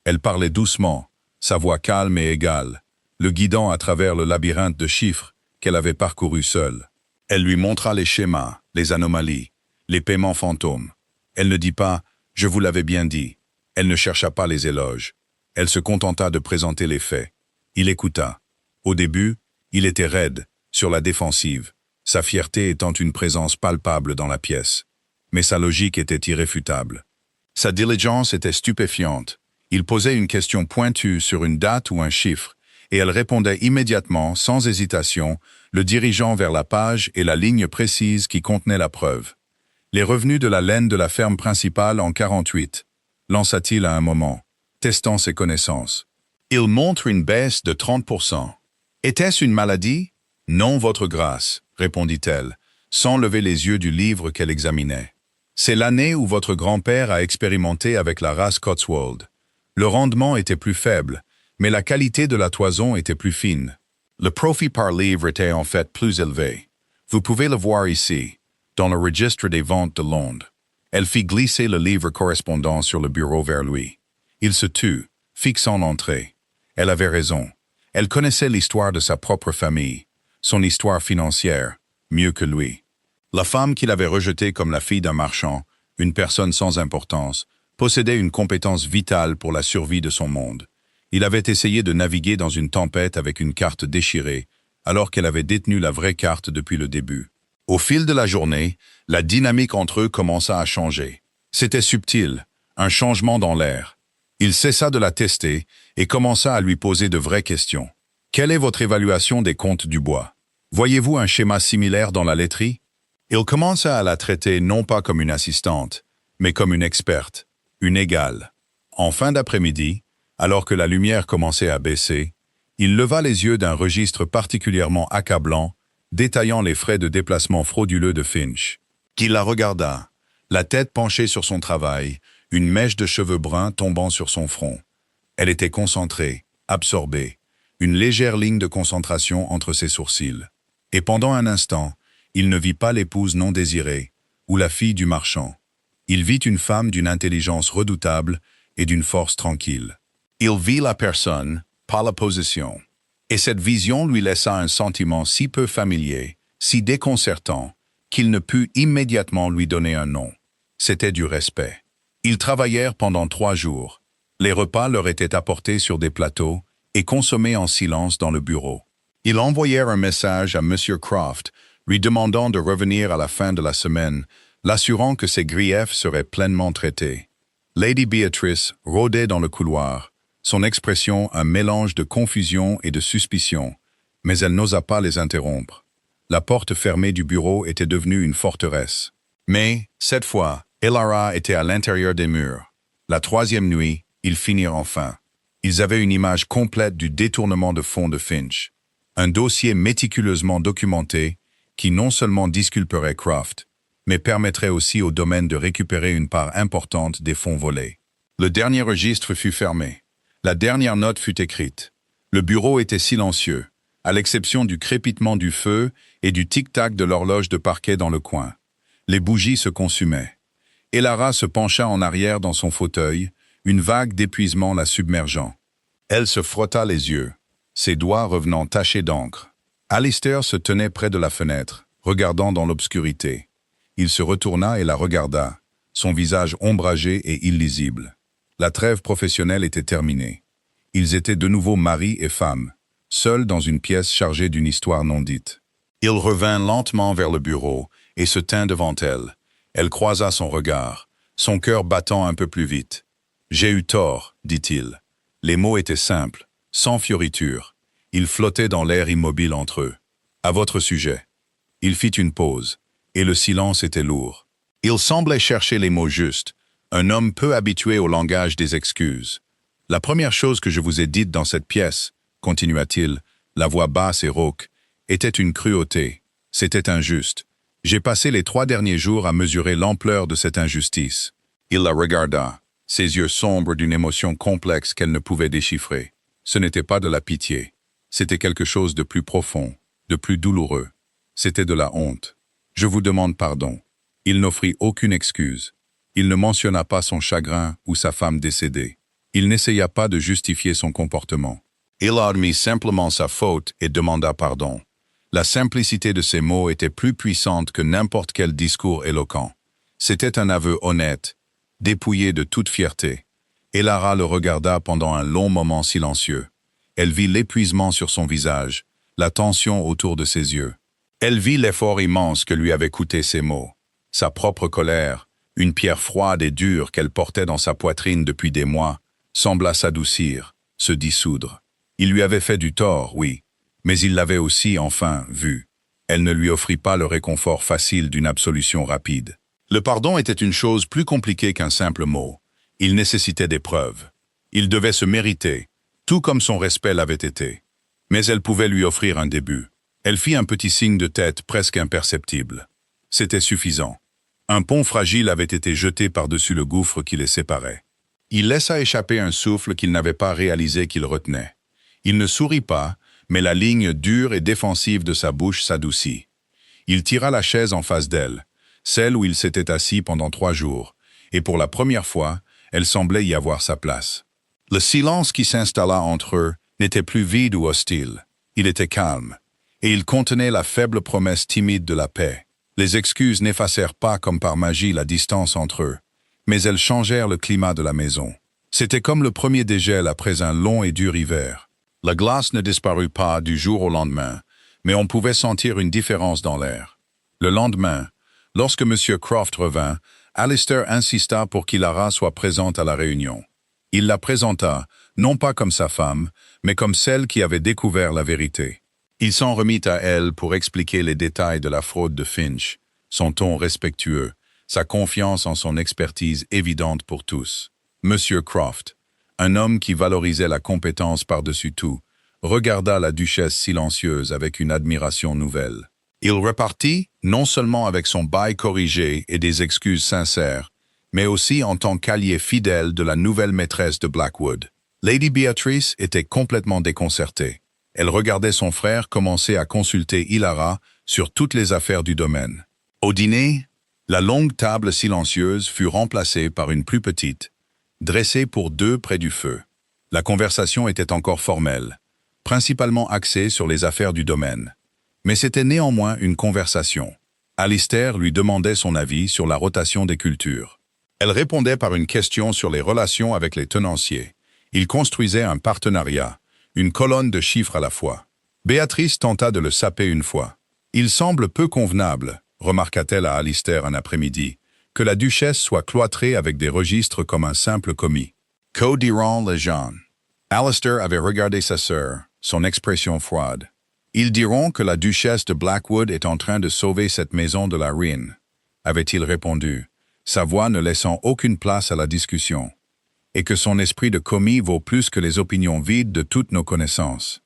Elle parlait doucement, sa voix calme et égale, le guidant à travers le labyrinthe de chiffres qu'elle avait parcouru seule. Elle lui montra les schémas, les anomalies, les paiements fantômes. Elle ne dit pas « je vous l'avais bien dit ». Elle ne chercha pas les éloges. Elle se contenta de présenter les faits. Il écouta. Au début, il était raide, sur la défensive, sa fierté étant une présence palpable dans la pièce. Mais sa logique était irréfutable. Sa diligence était stupéfiante. Il posait une question pointue sur une date ou un chiffre, et elle répondait immédiatement, sans hésitation, le dirigeant vers la page et la ligne précise qui contenait la preuve. Les revenus de la laine de la ferme principale en 48, lança-t-il à un moment, testant ses connaissances. Il montre une baisse de 30%. Était-ce une maladie? Non, votre grâce, répondit-elle, sans lever les yeux du livre qu'elle examinait. C'est l'année où votre grand-père a expérimenté avec la race Cotswold. Le rendement était plus faible, mais la qualité de la toison était plus fine. Le profit par livre était en fait plus élevé. Vous pouvez le voir ici, dans le registre des ventes de Londres. Elle fit glisser le livre correspondant sur le bureau vers lui. Il se tut, fixant l'entrée. Elle avait raison. Elle connaissait l'histoire de sa propre famille, son histoire financière, mieux que lui. La femme qu'il avait rejetée comme la fille d'un marchand, une personne sans importance, possédait une compétence vitale pour la survie de son monde. Il avait essayé de naviguer dans une tempête avec une carte déchirée, alors qu'elle avait détenu la vraie carte depuis le début. Au fil de la journée, la dynamique entre eux commença à changer. C'était subtil, un changement dans l'air. Il cessa de la tester et commença à lui poser de vraies questions. Quelle est votre évaluation des comptes du bois? Voyez-vous un schéma similaire dans la laiterie? Il commença à la traiter non pas comme une assistante, mais comme une experte, une égale. En fin d'après-midi, alors que la lumière commençait à baisser, il leva les yeux d'un registre particulièrement accablant, détaillant les frais de déplacement frauduleux de Finch. Qu'il la regarda, la tête penchée sur son travail, une mèche de cheveux bruns tombant sur son front. Elle était concentrée, absorbée, une légère ligne de concentration entre ses sourcils. Et pendant un instant, il ne vit pas l'épouse non désirée, ou la fille du marchand. Il vit une femme d'une intelligence redoutable et d'une force tranquille. Il vit la personne, pas la position. Et cette vision lui laissa un sentiment si peu familier, si déconcertant, qu'il ne put immédiatement lui donner un nom. C'était du respect. Ils travaillèrent pendant 3 jours. Les repas leur étaient apportés sur des plateaux et consommés en silence dans le bureau. Ils envoyèrent un message à M. Croft, lui demandant de revenir à la fin de la semaine, l'assurant que ses griefs seraient pleinement traités. Lady Beatrice rôdait dans le couloir, son expression un mélange de confusion et de suspicion, mais elle n'osa pas les interrompre. La porte fermée du bureau était devenue une forteresse. Mais, cette fois, Ilara était à l'intérieur des murs. La 3e nuit, ils finirent enfin. Ils avaient une image complète du détournement de fonds de Finch. Un dossier méticuleusement documenté qui non seulement disculperait Croft, mais permettrait aussi au domaine de récupérer une part importante des fonds volés. Le dernier registre fut fermé. La dernière note fut écrite. Le bureau était silencieux, à l'exception du crépitement du feu et du tic-tac de l'horloge de parquet dans le coin. Les bougies se consumaient. Elara se pencha en arrière dans son fauteuil, une vague d'épuisement la submergeant. Elle se frotta les yeux, ses doigts revenant tachés d'encre. Alistair se tenait près de la fenêtre, regardant dans l'obscurité. Il se retourna et la regarda, son visage ombragé et illisible. La trêve professionnelle était terminée. Ils étaient de nouveau mari et femme, seuls dans une pièce chargée d'une histoire non dite. Il revint lentement vers le bureau et se tint devant elle. Elle croisa son regard, son cœur battant un peu plus vite. « J'ai eu tort », dit-il. Les mots étaient simples, sans fioriture. Ils flottaient dans l'air immobile entre eux. « À votre sujet ». Il fit une pause, et le silence était lourd. Il semblait chercher les mots justes, un homme peu habitué au langage des excuses. « La première chose que je vous ai dite dans cette pièce, » continua-t-il, la voix basse et rauque, « était une cruauté. C'était injuste. J'ai passé les 3 derniers jours à mesurer l'ampleur de cette injustice. » Il la regarda, ses yeux sombres d'une émotion complexe qu'elle ne pouvait déchiffrer. Ce n'était pas de la pitié. C'était quelque chose de plus profond, de plus douloureux. C'était de la honte. « Je vous demande pardon. » Il n'offrit aucune excuse. Il ne mentionna pas son chagrin ou sa femme décédée. Il n'essaya pas de justifier son comportement. Il admit simplement sa faute et demanda pardon. La simplicité de ses mots était plus puissante que n'importe quel discours éloquent. C'était un aveu honnête, dépouillé de toute fierté. Elara le regarda pendant un long moment silencieux. Elle vit l'épuisement sur son visage, la tension autour de ses yeux. Elle vit l'effort immense que lui avaient coûté ces mots. Sa propre colère, une pierre froide et dure qu'elle portait dans sa poitrine depuis des mois, sembla s'adoucir, se dissoudre. Il lui avait fait du tort, oui, mais il l'avait aussi enfin vu. Elle ne lui offrit pas le réconfort facile d'une absolution rapide. Le pardon était une chose plus compliquée qu'un simple mot. Il nécessitait des preuves. Il devait se mériter, tout comme son respect l'avait été. Mais elle pouvait lui offrir un début. Elle fit un petit signe de tête presque imperceptible. C'était suffisant. Un pont fragile avait été jeté par-dessus le gouffre qui les séparait. Il laissa échapper un souffle qu'il n'avait pas réalisé qu'il retenait. Il ne sourit pas, mais la ligne dure et défensive de sa bouche s'adoucit. Il tira la chaise en face d'elle, celle où il s'était assis pendant 3 jours, et pour la première fois, elle semblait y avoir sa place. Le silence qui s'installa entre eux n'était plus vide ou hostile. Il était calme, et il contenait la faible promesse timide de la paix. Les excuses n'effacèrent pas comme par magie la distance entre eux, mais elles changèrent le climat de la maison. C'était comme le premier dégel après un long et dur hiver. La glace ne disparut pas du jour au lendemain, mais on pouvait sentir une différence dans l'air. Le lendemain, lorsque M. Croft revint, Alistair insista pour qu'Elara soit présente à la réunion. Il la présenta, non pas comme sa femme, mais comme celle qui avait découvert la vérité. Il s'en remit à elle pour expliquer les détails de la fraude de Finch, son ton respectueux, sa confiance en son expertise évidente pour tous. M. Croft, un homme qui valorisait la compétence par-dessus tout, regarda la duchesse silencieuse avec une admiration nouvelle. Il repartit, non seulement avec son bail corrigé et des excuses sincères, mais aussi en tant qu'allié fidèle de la nouvelle maîtresse de Blackwood. Lady Beatrice était complètement déconcertée. Elle regardait son frère commencer à consulter Elara sur toutes les affaires du domaine. Au dîner, la longue table silencieuse fut remplacée par une plus petite, dressée pour 2 près du feu. La conversation était encore formelle, principalement axée sur les affaires du domaine. Mais c'était néanmoins une conversation. Alistair lui demandait son avis sur la rotation des cultures. Elle répondait par une question sur les relations avec les tenanciers. Ils construisaient un partenariat, une colonne de chiffres à la fois. Béatrice tenta de le saper une fois. « Il semble peu convenable », remarqua-t-elle à Alistair un après-midi, « que la duchesse soit cloîtrée avec des registres comme un simple commis. Que diront les gens ?» Alistair avait regardé sa sœur, son expression froide. « Ils diront que la duchesse de Blackwood est en train de sauver cette maison de la ruine, » avait-il répondu, sa voix ne laissant aucune place à la discussion, et que son esprit de commis vaut plus que les opinions vides de toutes nos connaissances.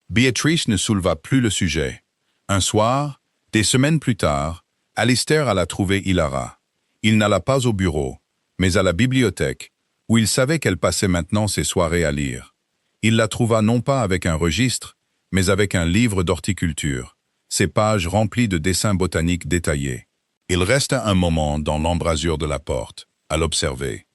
Beatrice ne souleva plus le sujet. Un soir, des semaines plus tard, Alistair alla trouver Elara. Il n'alla pas au bureau, mais à la bibliothèque, où il savait qu'elle passait maintenant ses soirées à lire. Il la trouva non pas avec un registre, mais avec un livre d'horticulture, ses pages remplies de dessins botaniques détaillés. Il resta un moment dans l'embrasure de la porte, à l'observer.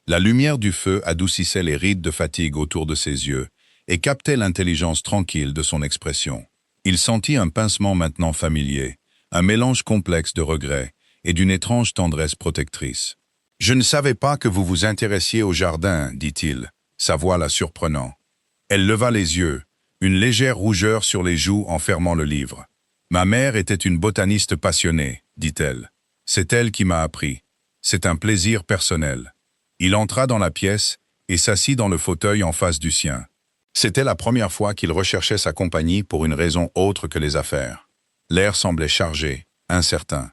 La lumière du feu adoucissait les rides de fatigue autour de ses yeux et captait l'intelligence tranquille de son expression. Il sentit un pincement maintenant familier, un mélange complexe de regrets et d'une étrange tendresse protectrice. « Je ne savais pas que vous vous intéressiez au jardin, dit-il, sa voix la surprenant. Elle leva les yeux, une légère rougeur sur les joues en fermant le livre. « Ma mère était une botaniste passionnée, dit-elle. C'est elle qui m'a appris. C'est un plaisir personnel. » Il entra dans la pièce et s'assit dans le fauteuil en face du sien. C'était la première fois qu'il recherchait sa compagnie pour une raison autre que les affaires. L'air semblait chargé, incertain.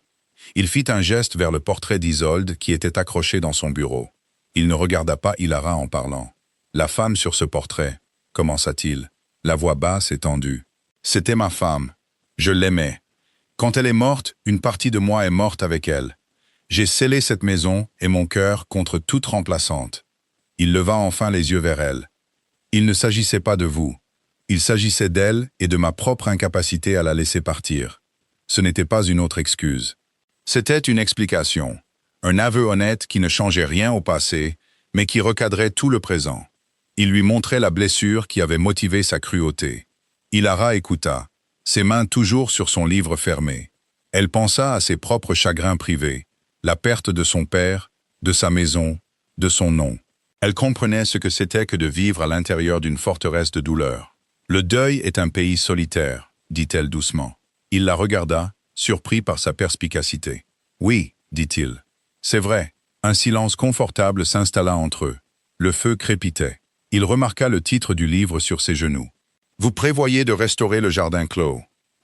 Il fit un geste vers le portrait d'Isolde qui était accroché dans son bureau. Il ne regarda pas Ilara en parlant. « La femme sur ce portrait, » commença-t-il, la voix basse et tendue. « C'était ma femme. Je l'aimais. Quand elle est morte, une partie de moi est morte avec elle. J'ai scellé cette maison et mon cœur contre toute remplaçante. » Il leva enfin les yeux vers elle. « Il ne s'agissait pas de vous. Il s'agissait d'elle et de ma propre incapacité à la laisser partir. Ce n'était pas une autre excuse. C'était une explication, un aveu honnête qui ne changeait rien au passé, mais qui recadrait tout le présent. Il lui montrait la blessure qui avait motivé sa cruauté. Ilara écouta, ses mains toujours sur son livre fermé. Elle pensa à ses propres chagrins privés, la perte de son père, de sa maison, de son nom. Elle comprenait ce que c'était que de vivre à l'intérieur d'une forteresse de douleur. « Le deuil est un pays solitaire, » dit-elle doucement. Il la regarda, surpris par sa perspicacité. « Oui, » dit-il. « C'est vrai. » Un silence confortable s'installa entre eux. Le feu crépitait. Il remarqua le titre du livre sur ses genoux. « Vous prévoyez de restaurer le jardin clos. »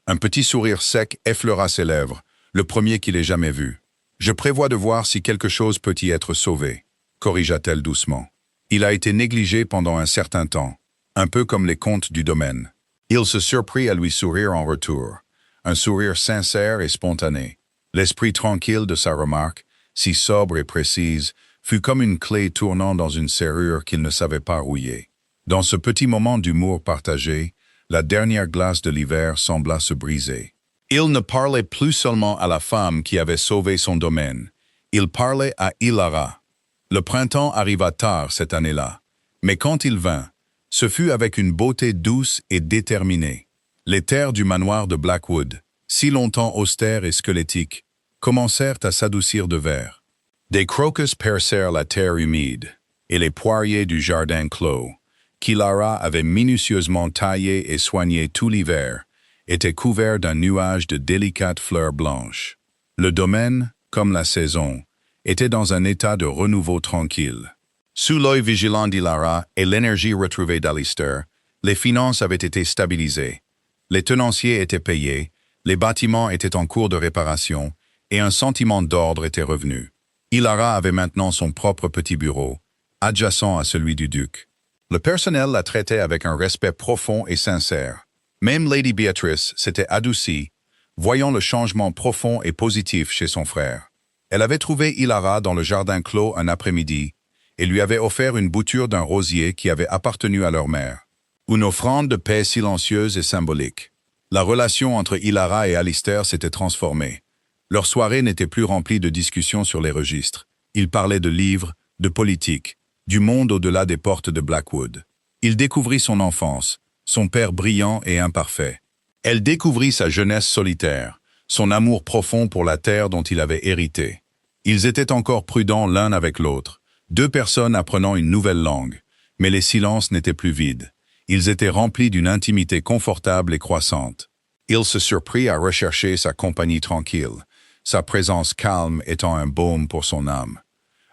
Un petit sourire sec effleura ses lèvres, le premier qu'il ait jamais vu. « Je prévois de voir si quelque chose peut y être sauvé. » corrigea-t-elle doucement. Il a été négligé pendant un certain temps, un peu comme les comptes du domaine. Il se surprit à lui sourire en retour, un sourire sincère et spontané. L'esprit tranquille de sa remarque, si sobre et précise, fut comme une clé tournant dans une serrure qu'il ne savait pas rouiller. Dans ce petit moment d'humour partagé, la dernière glace de l'hiver sembla se briser. Il ne parlait plus seulement à la femme qui avait sauvé son domaine, il parlait à Ilara. Le printemps arriva tard cette année-là, mais quand il vint, ce fut avec une beauté douce et déterminée. Les terres du manoir de Blackwood, si longtemps austères et squelettiques, commencèrent à s'adoucir de vert. Des crocus percèrent la terre humide, et les poiriers du jardin clos, qu'Ilara avait minutieusement taillés et soignés tout l'hiver, étaient couverts d'un nuage de délicates fleurs blanches. Le domaine, comme la saison, était dans un état de renouveau tranquille. Sous l'œil vigilant d'Ilara et l'énergie retrouvée d'Alistair, les finances avaient été stabilisées. Les tenanciers étaient payés, les bâtiments étaient en cours de réparation, et un sentiment d'ordre était revenu. Ilara avait maintenant son propre petit bureau, adjacent à celui du duc. Le personnel la traitait avec un respect profond et sincère. Même Lady Beatrice s'était adoucie, voyant le changement profond et positif chez son frère. Elle avait trouvé Ilara dans le jardin clos un après-midi et lui avait offert une bouture d'un rosier qui avait appartenu à leur mère. Une offrande de paix silencieuse et symbolique. La relation entre Ilara et Alistair s'était transformée. Leur soirée n'était plus remplie de discussions sur les registres. Ils parlaient de livres, de politique, du monde au-delà des portes de Blackwood. Il découvrit son enfance, son père brillant et imparfait. Elle découvrit sa jeunesse solitaire, son amour profond pour la terre dont il avait hérité. Ils étaient encore prudents l'un avec l'autre, deux personnes apprenant une nouvelle langue, mais les silences n'étaient plus vides. Ils étaient remplis d'une intimité confortable et croissante. Il se surprit à rechercher sa compagnie tranquille, sa présence calme étant un baume pour son âme.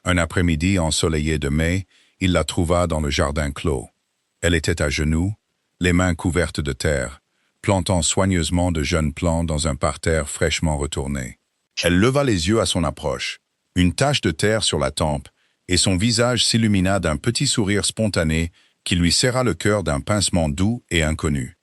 Un après-midi ensoleillé de mai, il la trouva dans le jardin clos. Elle était à genoux, les mains couvertes de terre, plantant soigneusement de jeunes plants dans un parterre fraîchement retourné. Elle leva les yeux à son approche, une tache de terre sur la tempe, et son visage s'illumina d'un petit sourire spontané qui lui serra le cœur d'un pincement doux et inconnu.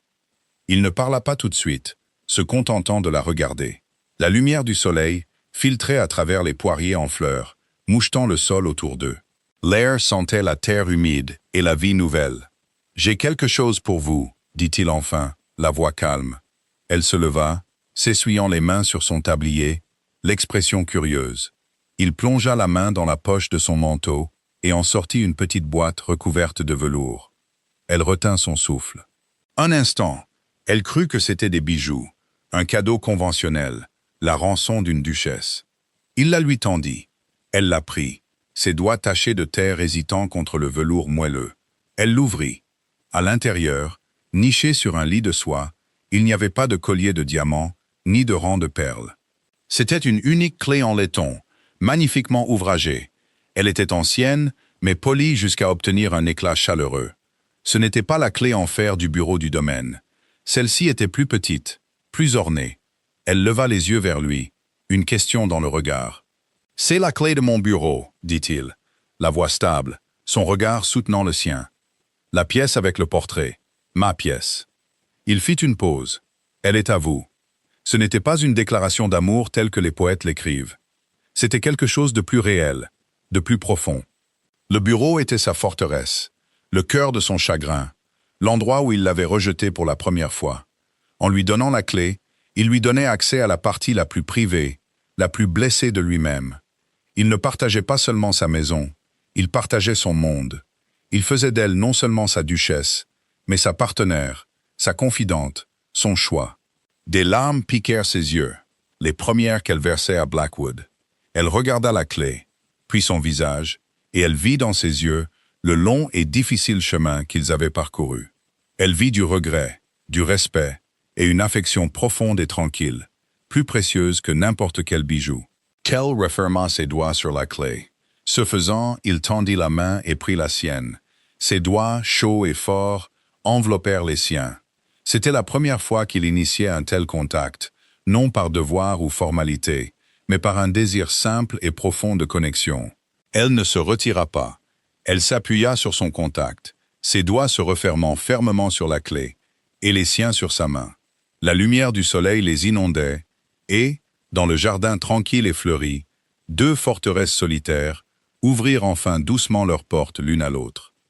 Il ne parla pas tout de suite, se contentant de la regarder. La lumière du soleil filtrait à travers les poiriers en fleurs, mouchetant le sol autour d'eux. L'air sentait la terre humide et la vie nouvelle. « J'ai quelque chose pour vous, dit-il enfin, la voix calme. Elle se leva, s'essuyant les mains sur son tablier, l'expression curieuse. Il plongea la main dans la poche de son manteau et en sortit une petite boîte recouverte de velours. Elle retint son souffle. Un instant, elle crut que c'était des bijoux, un cadeau conventionnel, la rançon d'une duchesse. Il la lui tendit. Elle la prit, ses doigts tachés de terre hésitant contre le velours moelleux. Elle l'ouvrit. À l'intérieur, niché sur un lit de soie, il n'y avait pas de collier de diamants, ni de rang de perles. C'était une unique clé en laiton, magnifiquement ouvragée. Elle était ancienne, mais polie jusqu'à obtenir un éclat chaleureux. Ce n'était pas la clé en fer du bureau du domaine. Celle-ci était plus petite, plus ornée. Elle leva les yeux vers lui, une question dans le regard. « C'est la clé de mon bureau, dit-il, la voix stable, son regard soutenant le sien. La pièce avec le portrait, ma pièce. » Il fit une pause. « Elle est à vous. » Ce n'était pas une déclaration d'amour telle que les poètes l'écrivent. C'était quelque chose de plus réel, de plus profond. Le bureau était sa forteresse, le cœur de son chagrin, l'endroit où il l'avait rejeté pour la première fois. En lui donnant la clé, il lui donnait accès à la partie la plus privée, la plus blessée de lui-même. Il ne partageait pas seulement sa maison, il partageait son monde. Il faisait d'elle non seulement sa duchesse, mais sa partenaire, sa confidente, son choix. Des larmes piquèrent ses yeux, les premières qu'elle versait à Blackwood. Elle regarda la clé, puis son visage, et elle vit dans ses yeux le long et difficile chemin qu'ils avaient parcouru. Elle vit du regret, du respect, et une affection profonde et tranquille, plus précieuse que n'importe quel bijou. Kell referma ses doigts sur la clé. Ce faisant, il tendit la main et prit la sienne. Ses doigts, chauds et forts, enveloppèrent les siens. C'était la première fois qu'il initiait un tel contact, non par devoir ou formalité, mais par un désir simple et profond de connexion. Elle ne se retira pas. Elle s'appuya sur son contact, ses doigts se refermant fermement sur la clé, et les siens sur sa main. La lumière du soleil les inondait, et, dans le jardin tranquille et fleuri, deux forteresses solitaires ouvrirent enfin doucement leurs portes l'une à l'autre.